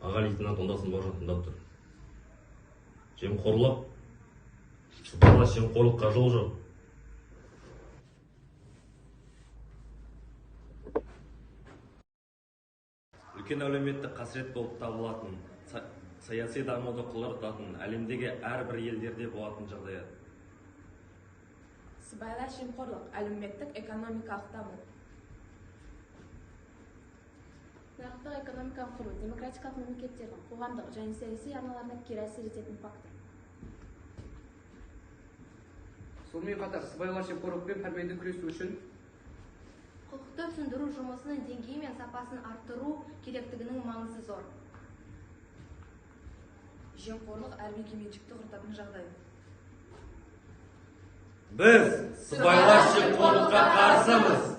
Аға лейтенант Оңдасын Бауыржан тыңдап тұр. Жемқорлық, сыбайлас жемқорлыққа жол жоқ. Үлкен әлеуметтік қасірет болып табылатын, саяси дамуды құлдырататын әлемдегі әрбір елдерде болатын жағдаят. Сыбайлас жемқорлық әлеуметтік экономикалық даму. Нарықтық экономиканы құру демократиялық мемлекеттердің қоғамдық және саяси арналарына кері әсер ететін фактор. Сонымен қатар сыбайлас жемқорлықпен пәрменді күресу үшін құқықты түсіндіру жұмысының деңгейі мен сапасын арттыру керектігінің маңызы зор. Жемқорлық әрбір меншікті құртатын жағдай. Біз сыбайлас жемқорлыққа қарсымыз.